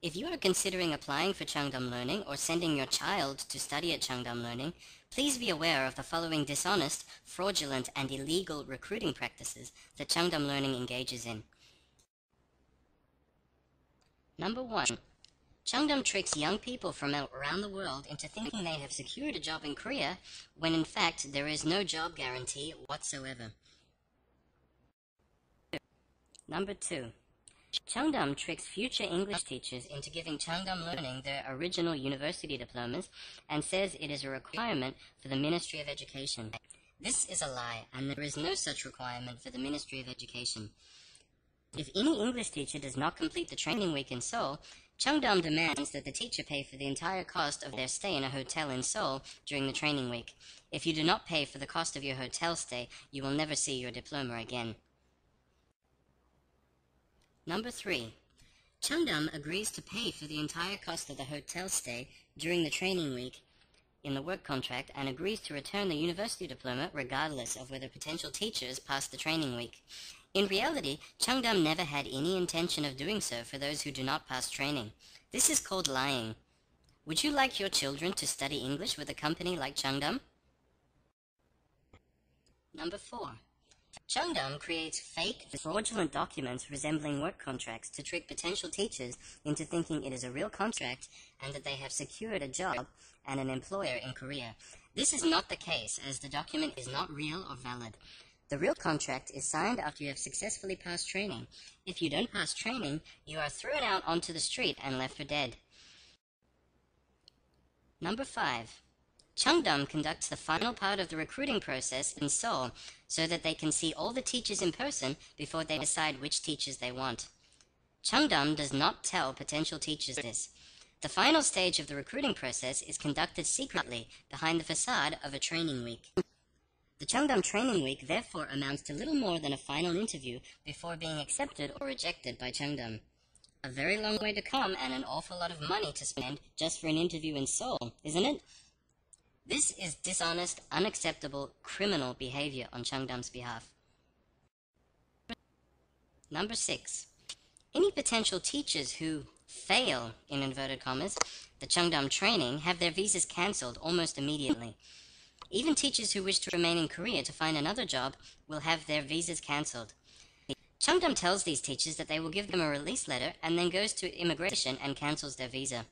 If you are considering applying for Chung Dahm Learning or sending your child to study at Chung Dahm Learning, please be aware of the following dishonest, fraudulent, and illegal recruiting practices that Chung Dahm Learning engages in. Number 1. Chung Dahm tricks young people from around the world into thinking they have secured a job in Korea when in fact there is no job guarantee whatsoever. Number 2. Chung Dahm tricks future English teachers into giving Chung Dahm Learning their original university diplomas and says it is a requirement for the Ministry of Education. This is a lie, and there is no such requirement for the Ministry of Education. If any English teacher does not complete the training week in Seoul, Chung Dahm demands that the teacher pay for the entire cost of their stay in a hotel in Seoul during the training week. If you do not pay for the cost of your hotel stay, you will never see your diploma again. Number 3. Chung Dahm agrees to pay for the entire cost of the hotel stay during the training week in the work contract and agrees to return the university diploma regardless of whether potential teachers pass the training week. In reality, Chung Dahm never had any intention of doing so for those who do not pass training. This is called lying. Would you like your children to study English with a company like Chung Dahm? Number 4. Chung Dahm creates fake, fraudulent documents resembling work contracts to trick potential teachers into thinking it is a real contract and that they have secured a job and an employer in Korea. This is not the case, as the document is not real or valid. The real contract is signed after you have successfully passed training. If you don't pass training, you are thrown out onto the street and left for dead. Number 5. Chung Dahm conducts the final part of the recruiting process in Seoul so that they can see all the teachers in person before they decide which teachers they want. Chung Dahm does not tell potential teachers this. The final stage of the recruiting process is conducted secretly behind the facade of a training week. The Chung Dahm training week therefore amounts to little more than a final interview before being accepted or rejected by Chung Dahm. A very long way to come and an awful lot of money to spend just for an interview in Seoul, isn't it? This is dishonest, unacceptable, criminal behavior on Chung Dahm's behalf. Number 6. Any potential teachers who fail, in inverted commas, the Chung Dahm training have their visas cancelled almost immediately. Even teachers who wish to remain in Korea to find another job will have their visas cancelled. Chung Dahm tells these teachers that they will give them a release letter and then goes to immigration and cancels their visa.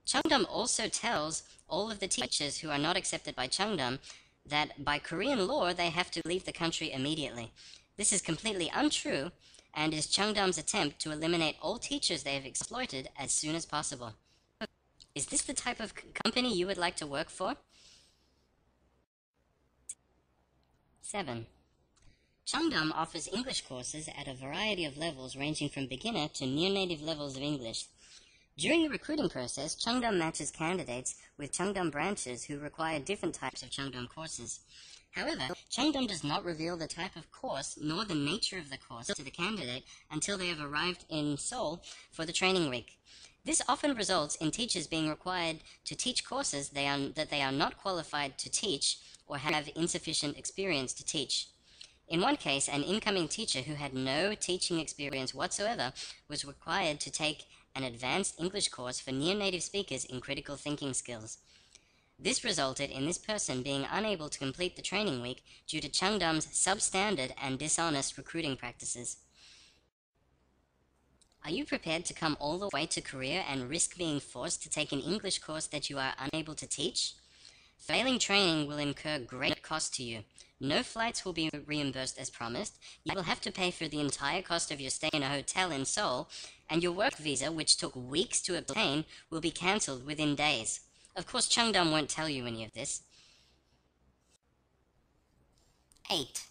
Chung Dahm also tells all of the teachers who are not accepted by Chung Dahm that by Korean law they have to leave the country immediately. This is completely untrue and is Chung Dahm's attempt to eliminate all teachers they have exploited as soon as possible. Is this the type of company you would like to work for? 7. Chung Dahm offers English courses at a variety of levels ranging from beginner to near-native levels of English. During the recruiting process, Chung Dahm matches candidates with Chung Dahm branches who require different types of Chung Dahm courses. However, Chung Dahm does not reveal the type of course nor the nature of the course to the candidate until they have arrived in Seoul for the training week. This often results in teachers being required to teach courses that they are not qualified to teach or have insufficient experience to teach. In one case, an incoming teacher who had no teaching experience whatsoever was required to take an advanced English course for near-native speakers in critical thinking skills. This resulted in this person being unable to complete the training week due to Chung Dahm's substandard and dishonest recruiting practices. Are you prepared to come all the way to Korea and risk being forced to take an English course that you are unable to teach? Failing training will incur great cost to you. No flights will be reimbursed as promised. You will have to pay for the entire cost of your stay in a hotel in Seoul, and your work visa, which took weeks to obtain, will be cancelled within days. Of course, Chung Dahm won't tell you any of this. 8.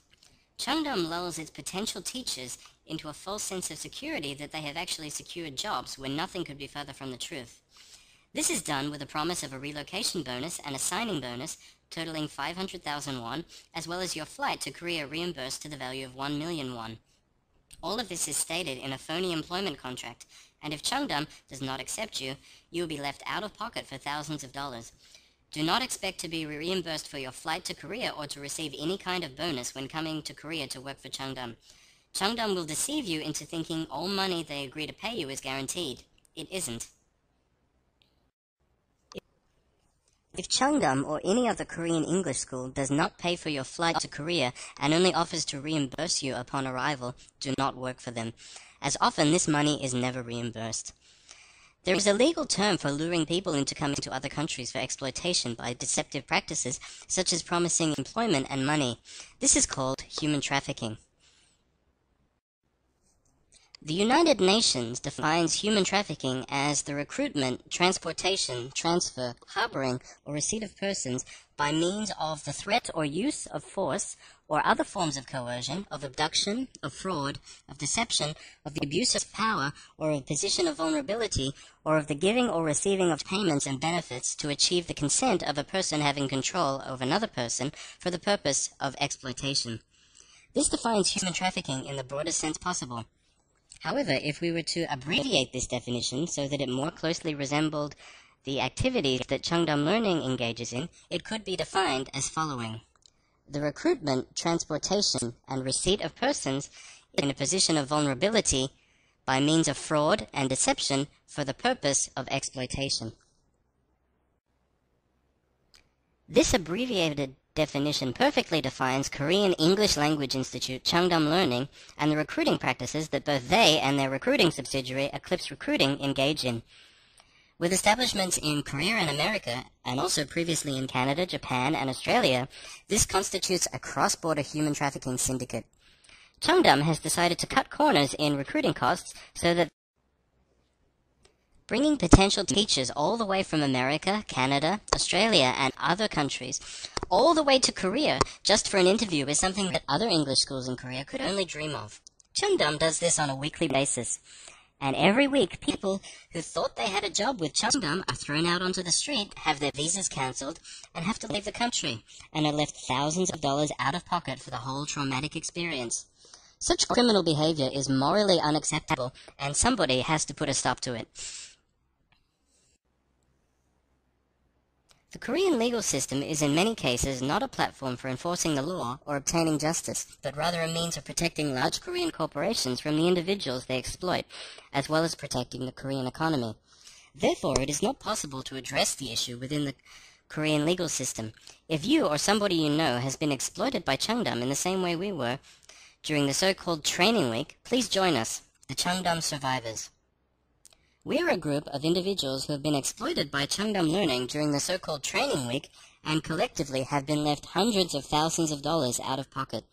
Chung Dahm lulls its potential teachers into a false sense of security that they have actually secured jobs when nothing could be further from the truth. This is done with a promise of a relocation bonus and a signing bonus totaling 500,000 won, as well as your flight to Korea reimbursed to the value of 1 million won. All of this is stated in a phony employment contract, and if Chung Dahm does not accept you, you will be left out of pocket for thousands of dollars. Do not expect to be reimbursed for your flight to Korea or to receive any kind of bonus when coming to Korea to work for Chung Dahm. Chung Dahm will deceive you into thinking all money they agree to pay you is guaranteed. it isn't. If Chung Dahm or any other Korean English school does not pay for your flight to Korea and only offers to reimburse you upon arrival, do not work for them, as often this money is never reimbursed. There is a legal term for luring people into coming to other countries for exploitation by deceptive practices such as promising employment and money. This is called human trafficking. The United Nations defines human trafficking as the recruitment, transportation, transfer, harboring, or receipt of persons by means of the threat or use of force or other forms of coercion, of abduction, of fraud, of deception, of the abuse of power, or of position of vulnerability, or of the giving or receiving of payments and benefits to achieve the consent of a person having control over another person for the purpose of exploitation. This defines human trafficking in the broadest sense possible. However, if we were to abbreviate this definition so that it more closely resembled the activities that Chung Dahm Learning engages in, it could be defined as following. The recruitment, transportation, and receipt of persons in a position of vulnerability by means of fraud and deception for the purpose of exploitation. This abbreviated definition perfectly defines Korean English Language Institute Chung Dahm Learning and the recruiting practices that both they and their recruiting subsidiary Aclipse Recruiting engage in. With establishments in Korea and America, and also previously in Canada, Japan, and Australia, this constitutes a cross-border human trafficking syndicate. Chung Dahm has decided to cut corners in recruiting costs so that bringing potential teachers all the way from America, Canada, Australia, and other countries, all the way to Korea, just for an interview is something that other English schools in Korea could only dream of. Chung Dahm does this on a weekly basis. And every week, people who thought they had a job with Chung Dahm are thrown out onto the street, have their visas cancelled, and have to leave the country, and are left thousands of dollars out of pocket for the whole traumatic experience. Such criminal behavior is morally unacceptable, and somebody has to put a stop to it. The Korean legal system is in many cases not a platform for enforcing the law or obtaining justice, but rather a means of protecting large Korean corporations from the individuals they exploit, as well as protecting the Korean economy. Therefore, it is not possible to address the issue within the Korean legal system. If you or somebody you know has been exploited by Chung Dahm in the same way we were during the so-called training week, please join us, the Chung Dahm survivors. We are a group of individuals who have been exploited by Chung Dahm Learning during the so-called training week and collectively have been left hundreds of thousands of dollars out of pocket.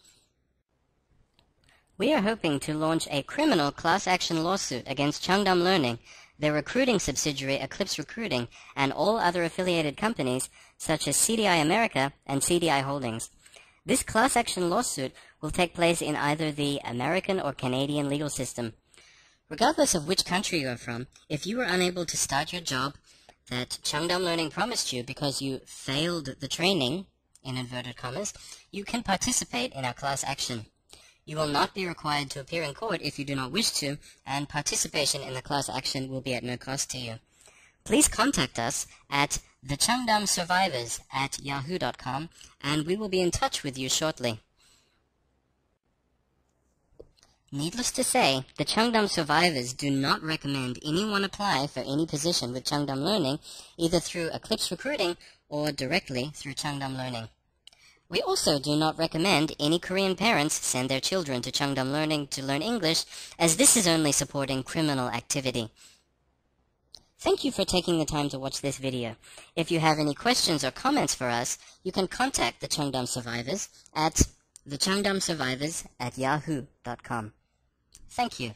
We are hoping to launch a criminal class action lawsuit against Chung Dahm Learning, their recruiting subsidiary Aclipse Recruiting, and all other affiliated companies such as CDI America and CDI Holdings. This class action lawsuit will take place in either the American or Canadian legal system. Regardless of which country you are from, if you were unable to start your job that Chung Dahm Learning promised you because you failed the training, in inverted commas, you can participate in our class action. You will not be required to appear in court if you do not wish to, and participation in the class action will be at no cost to you. Please contact us at thechungdamsurvivors@yahoo.com, and we will be in touch with you shortly. Needless to say, the Chung Dahm survivors do not recommend anyone apply for any position with Chung Dahm Learning, either through Aclipse Recruiting or directly through Chung Dahm Learning. We also do not recommend any Korean parents send their children to Chung Dahm Learning to learn English, as this is only supporting criminal activity. Thank you for taking the time to watch this video. If you have any questions or comments for us, you can contact the Chung Dahm survivors at thechungdamsurvivors@yahoo.com. Thank you.